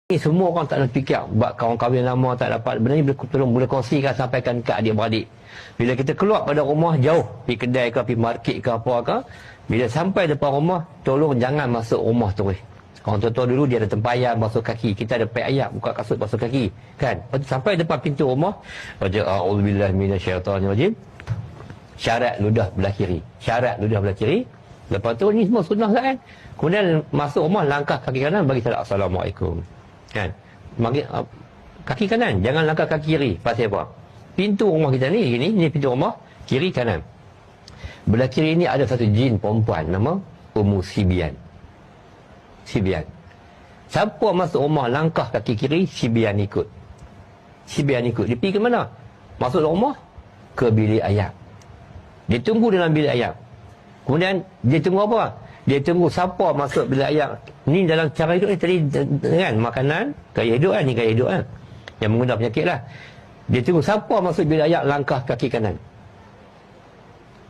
Ni semua orang tak nak fikir buat kawan kahwin lama tak dapat. Benda ni boleh kongsikan, sampaikan ke adik-beradik. Bila kita keluar pada rumah jauh, pergi kedai ke, pergi market ke apa ke, bila sampai depan rumah, tolong jangan masuk rumah terus. Orang tua-tua dulu dia ada tempayan basuh kaki. Kita ada pek ayam, buka kasut basuh kaki. Kan? Sampai depan pintu rumah, baca a'udzubillahi minasyaitanirrajim. Syarat ludah belah kiri. Syarat ludah belah kiri. Lepas tu ni semua sunnah kan? Kemudian masuk rumah, langkah kaki kanan bagi salam assalamualaikum. Kan? Kaki kanan, jangan langkah kaki kiri. Pasal apa? Pintu rumah kita ni pintu rumah, kiri kanan. Belah kiri ni ada satu jin perempuan nama Ummu Sibian. Sibian. Siapa masuk rumah langkah kaki kiri, Sibian ikut. Sibian ikut. Dia pergi ke mana? Masuk rumah ke bilik ayam. Dia tunggu dalam bilik ayam. Kemudian dia tunggu apa? Dia tunggu siapa masuk bilik ayam. Ni dalam cara hidup ni tadi kan, makanan, gaya hidup kan, ni gaya hidup kan. Yang mengundang penyakit lah. Dia tunggu siapa masuk bilik ayam, langkah kaki kanan.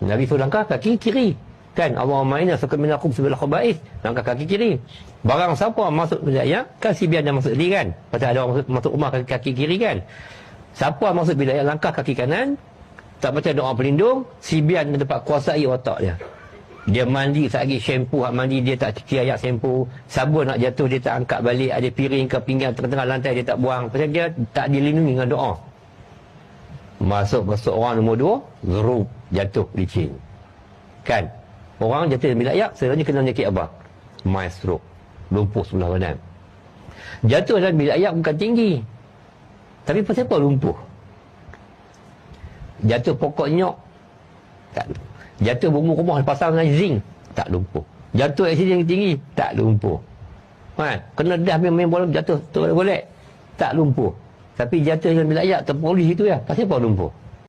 Nabi suruh langkah kaki kiri. Kan, Allahumma inna suka minakum sebelah khaba'is, langkah kaki kiri. Barang siapa masuk bilik ayam, kan Sibian dah masuk tadi kan. Pasal ada orang masuk rumah kaki kiri kan. Siapa masuk bilik ayam, langkah kaki kanan, tak baca doa pelindung, Sibian dapat kuasai otak dia. Dia mandi, lagi shampoo, hak mandi dia tak cuci air shampoo, sabun nak jatuh dia tak angkat balik, ada piring ke pinggan tengah-tengah lantai dia tak buang, pasal dia tak dilindungi dengan doa. Masuk orang nombor 2, zerub, jatuh licin. Kan? Orang jatuh dalam bilik air, sebenarnya kena penyakit apa? Mild stroke, lumpuh sebelah badan. Jatuh dalam bilik air bukan tinggi, tapi pasal apa lumpuh? Jatuh pokok nyok, tak. Jatuh bumbu rumah pasang dengan zinc, tak lumpuh. Jatuh aksiden yang tinggi, tak lumpuh. Kan? Kena dah main bola, jatuh golek, tak lumpuh. Tapi jatuh dalam bilik air terpolis itu ya, pasal apa lumpuh?